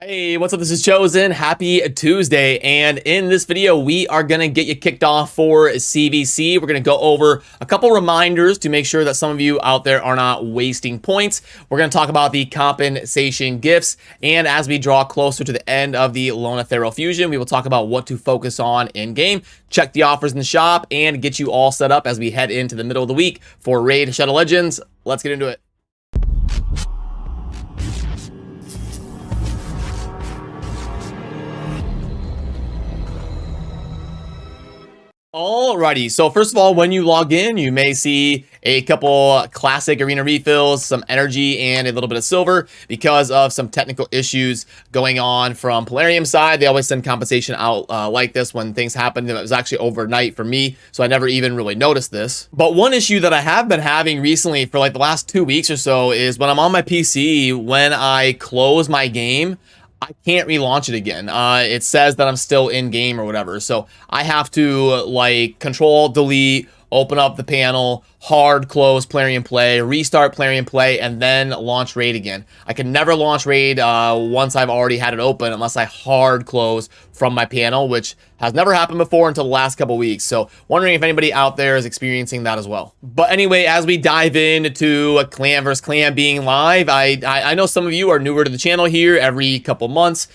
Hey, what's up? This is Chosen. Happy Tuesday. And in this video, we are going to get you kicked off for CvC. We're going to go over a couple reminders to make sure that some of you out there are not wasting points. We're going to talk about the compensation gifts. And as we draw closer to the end of the Lona Thero Fusion, we will talk about what to focus on in game, check the offers in the shop, and get you all set up as we head into the middle of the week for Raid Shadow Legends. Let's get into it. Alrighty, so first of all, when you log in, you may see a couple classic arena refills, some energy, and a little bit of silver because of some technical issues going on from Plarium side. They always send compensation out like this when things happen. It was actually overnight for me, so I never even really noticed this. But one issue that I have been having recently for like the last 2 weeks or so is when I'm on my PC, when I close my game, I can't relaunch it again. It says that I'm still in game or whatever. So I have to like control delete, open up the panel, hard close PlariumPlay, restart PlariumPlay, and then launch Raid again. I can never launch Raid once I've already had it open unless I hard close from my panel, which has never happened before until the last couple weeks. So wondering if anybody out there is experiencing that as well. But anyway, as we dive into a clan versus clan being live, I know some of you are newer to the channel here every couple months.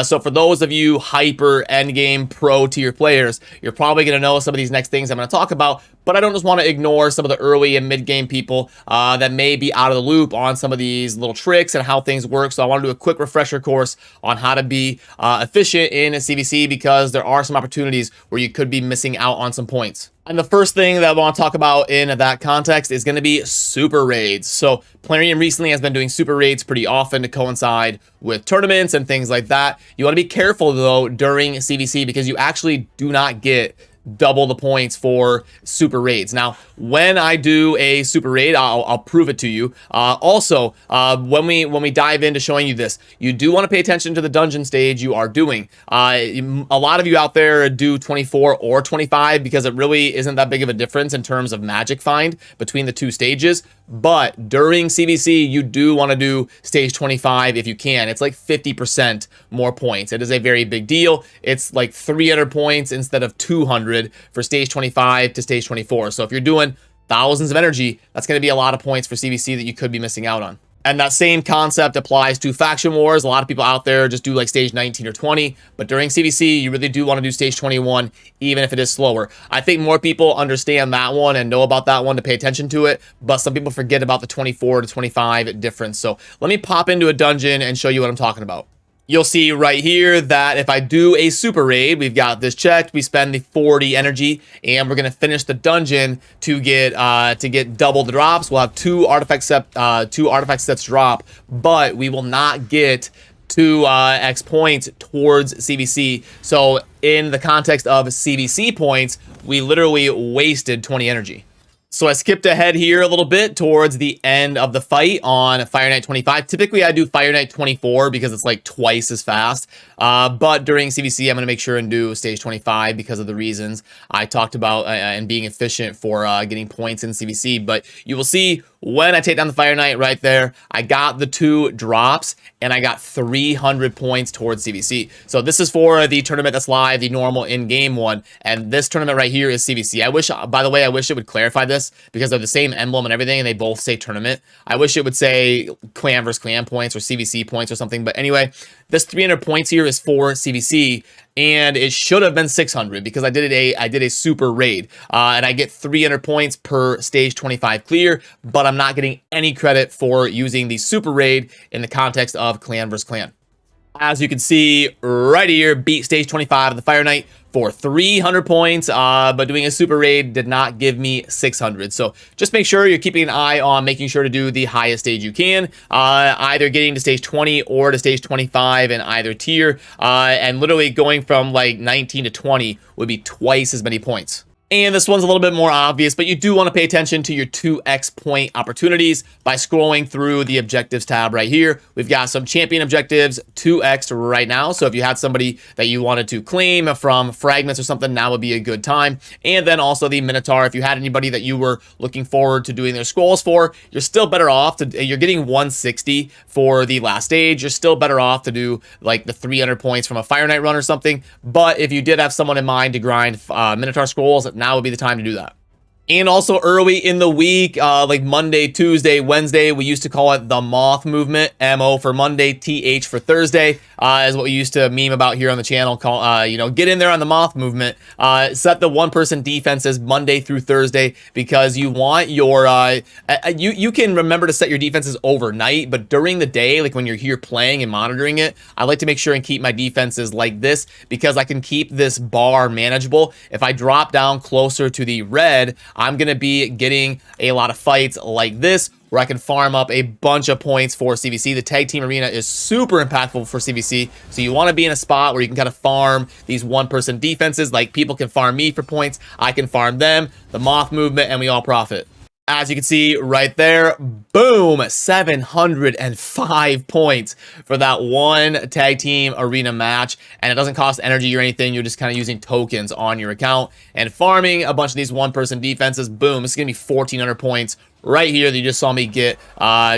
So for those of you hyper endgame pro tier players, you're probably going to know some of these next things I'm going to talk about. But I don't just want to ignore some of the early and mid-game people that may be out of the loop on some of these little tricks and how things work. So I want to do a quick refresher course on how to be efficient in CvC, because there are some opportunities where you could be missing out on some points. And the first thing that I want to talk about in that context is going to be super raids. So Plarium recently has been doing super raids pretty often to coincide with tournaments and things like that. You want to be careful though during CvC, because you actually do not get double the points for super raids. Now, when I do a super raid, I'll prove it to you. Also, when we dive into showing you this, you do want to pay attention to the dungeon stage you are doing. A lot of you out there do 24 or 25 because it really isn't that big of a difference in terms of magic find between the two stages. But during CvC, you do want to do stage 25 if you can. It's like 50% more points. It is a very big deal. It's like 300 points instead of 200 for stage 25 to stage 24. So if you're doing thousands of energy, that's going to be a lot of points for CvC that you could be missing out on. And that same concept applies to faction wars. A lot of people out there just do like stage 19 or 20, but during CvC, you really do want to do stage 21, even if it is slower. I think more people understand that one and know about that one to pay attention to it, but some people forget about the 24 to 25 difference. So let me pop into a dungeon and show you what I'm talking about. You'll see right here that if I do a super raid, we've got this checked. We spend the 40 energy, and we're gonna finish the dungeon to get double the drops. We'll have two artifact sets drop, but we will not get 2x points towards CvC. So in the context of CvC points, we literally wasted 20 energy. So I skipped ahead here a little bit towards the end of the fight on Fire Night 25. Typically, I do Fire Night 24 because it's like twice as fast. But during CvC, I'm going to make sure and do stage 25 because of the reasons I talked about and being efficient for getting points in CvC. But you will see when I take down the Fire Night right there, I got the 2 drops and I got 300 points towards CvC. So this is for the tournament that's live, the normal in-game one. And this tournament right here is CvC. I wish, by the way, I wish it would clarify this because they're the same emblem and everything and they both say tournament. I wish it would say clan versus clan points or CvC points or something. But anyway, this 300 points here is for CvC. And it should have been 600 because I did a super raid and I get 300 points per stage 25 clear, but I'm not getting any credit for using the super raid in the context of clan versus clan. As you can see right here, beat stage 25 of the Fire Night for 300 points, but doing a super raid did not give me 600. So just make sure you're keeping an eye on making sure to do the highest stage you can, either getting to stage 20 or to stage 25 in either tier, and literally going from like 19 to 20 would be twice as many points. And this one's a little bit more obvious, but you do want to pay attention to your 2x point opportunities by scrolling through the objectives tab right here. We've got some champion objectives 2x right now. So if you had somebody that you wanted to claim from fragments or something, now would be a good time. And then also the Minotaur, if you had anybody that you were looking forward to doing their scrolls for, you're still better off to, you're getting 160 for the last stage. You're still better off to do like the 300 points from a Fire Knight run or something. But if you did have someone in mind to grind Minotaur scrolls, now would be the time to do that. And also early in the week, like Monday, Tuesday, Wednesday, we used to call it the Moth movement. MO for Monday, TH for Thursday, is what we used to meme about here on the channel. Call, you know, get in there on the Moth movement. Set the one-person defenses Monday through Thursday because you want your, you can remember to set your defenses overnight, but during the day, like when you're here playing and monitoring it, I like to make sure and keep my defenses like this because I can keep this bar manageable. If I drop down closer to the red, I'm going to be getting a lot of fights like this where I can farm up a bunch of points for CvC. The tag team arena is super impactful for CvC. So you want to be in a spot where you can kind of farm these one-person defenses. Like people can farm me for points. I can farm them, the Moth movement, and we all profit. As you can see right there, boom, 705 points for that one tag team arena match. And it doesn't cost energy or anything. You're just kind of using tokens on your account and farming a bunch of these one-person defenses. Boom, it's going to be 1,400 points right here that you just saw me get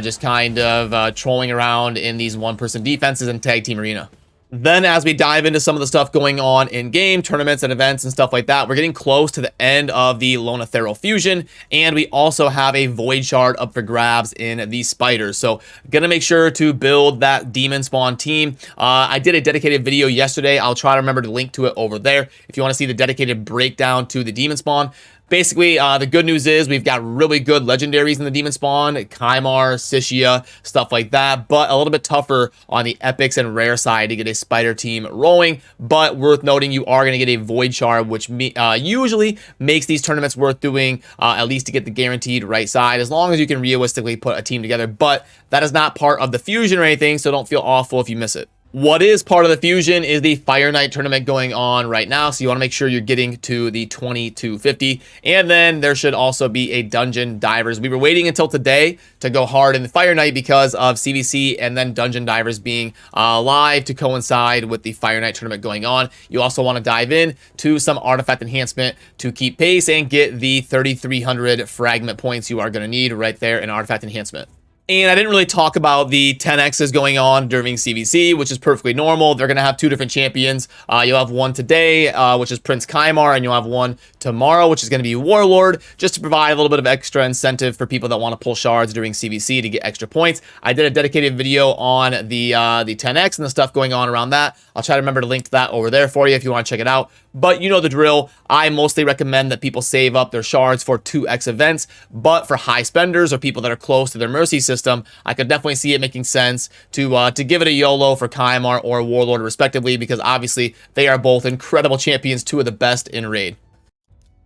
just kind of trolling around in these one-person defenses in tag team arena. Then as we dive into some of the stuff going on in game, tournaments and events and stuff like that, we're getting close to the end of the Lonathero fusion, and we also have a Void Shard up for grabs in the Spiders. So gonna make sure to build that Demon Spawn team. I did a dedicated video yesterday. I'll try to remember to link to it over there if you want to see the dedicated breakdown to the Demon Spawn. Basically, the good news is we've got really good legendaries in the Demon Spawn, Kymar, Sishia, stuff like that, but a little bit tougher on the epics and rare side to get a spider team rolling. But worth noting, you are going to get a Void Shard, which usually makes these tournaments worth doing, at least to get the guaranteed right side, as long as you can realistically put a team together. But that is not part of the fusion or anything, so don't feel awful if you miss it. What is part of the fusion is the Fire Knight tournament going on right now, so you want to make sure you're getting to the 2250, and then there should also be a Dungeon Divers. We were waiting until today to go hard in the Fire Knight because of CvC and then Dungeon Divers being live to coincide with the Fire Knight tournament going on. You also want to dive in to some artifact enhancement to keep pace and get the 3,300 fragment points you are going to need right there in artifact enhancement. And I didn't really talk about the 10Xs going on during CvC, which is perfectly normal. They're going to have two different champions. You'll have one today, which is Prince Kymar, and you'll have one tomorrow, which is going to be Warlord, just to provide a little bit of extra incentive for people that want to pull shards during CvC to get extra points. I did a dedicated video on the 10X and the stuff going on around that. I'll try to remember to link to that over there for you if you want to check it out. But you know the drill. I mostly recommend that people save up their shards for 2x events, but for high spenders or people that are close to their mercy system, I could definitely see it making sense to give it a YOLO for Kymar or Warlord respectively, because obviously they are both incredible champions, two of the best in Raid.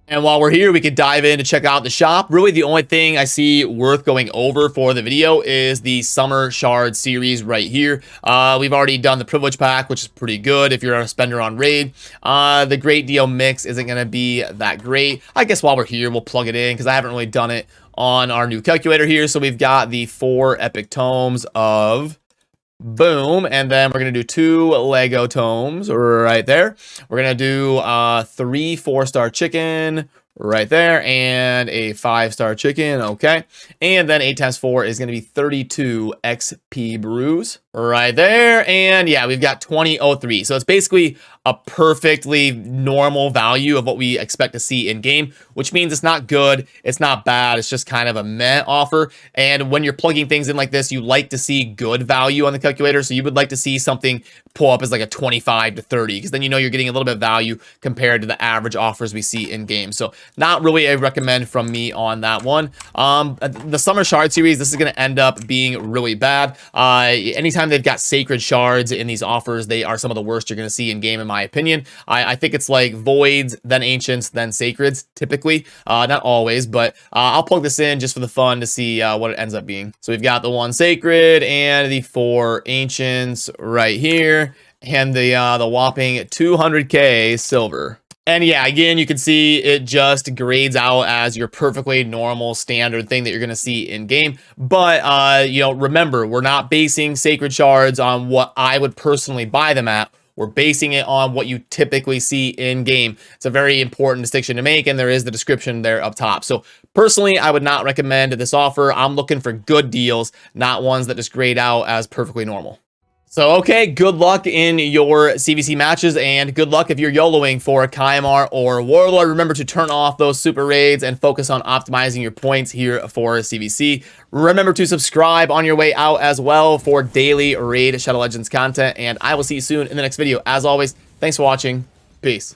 And while we're here, we could dive in to check out the shop. Really, the only thing I see worth going over for the video is the Summer Shard series right here. We've already done the Privilege Pack, which is pretty good if you're a spender on Raid. The Great Deal Mix isn't going to be that great. I guess while we're here, we'll plug it in because I haven't really done it on our new calculator here. So we've got the 4 Epic Tomes of... Boom, and then we're going to do 2 Lego tomes right there. We're going to do 3 4-star chicken right there and a 5-star chicken, okay. And then 8 times 4 is going to be 32 XP brews right there. And yeah, we've got 2003. So it's basically a perfectly normal value of what we expect to see in game, which means it's not good, it's not bad, it's just kind of a meh offer. And when you're plugging things in like this, you like to see good value on the calculator. So you would like to see something pull up as like a 25 to 30, because then you know you're getting a little bit of value compared to the average offers we see in game. So not really a recommend from me on that one. The Summer Shard series, this is going to end up being really bad. Anytime they've got sacred shards in these offers, they are some of the worst you're going to see in game, in my opinion. I think it's like voids, then ancients, then sacreds, typically. Not always, but I'll plug this in just for the fun to see what it ends up being. So we've got the 1 sacred and the 4 ancients right here, and the whopping 200k silver. And yeah, again, you can see it just grades out as your perfectly normal standard thing that you're going to see in game. But, you know, remember, we're not basing sacred shards on what I would personally buy them at. We're basing it on what you typically see in game. It's a very important distinction to make, and there is the description there up top. So personally, I would not recommend this offer. I'm looking for good deals, not ones that just grade out as perfectly normal. So, okay, good luck in your CvC matches, and good luck if you're YOLOing for Kymar or Warlord. Remember to turn off those super raids and focus on optimizing your points here for CvC. Remember to subscribe on your way out as well for daily Raid Shadow Legends content, and I will see you soon in the next video. As always, thanks for watching. Peace.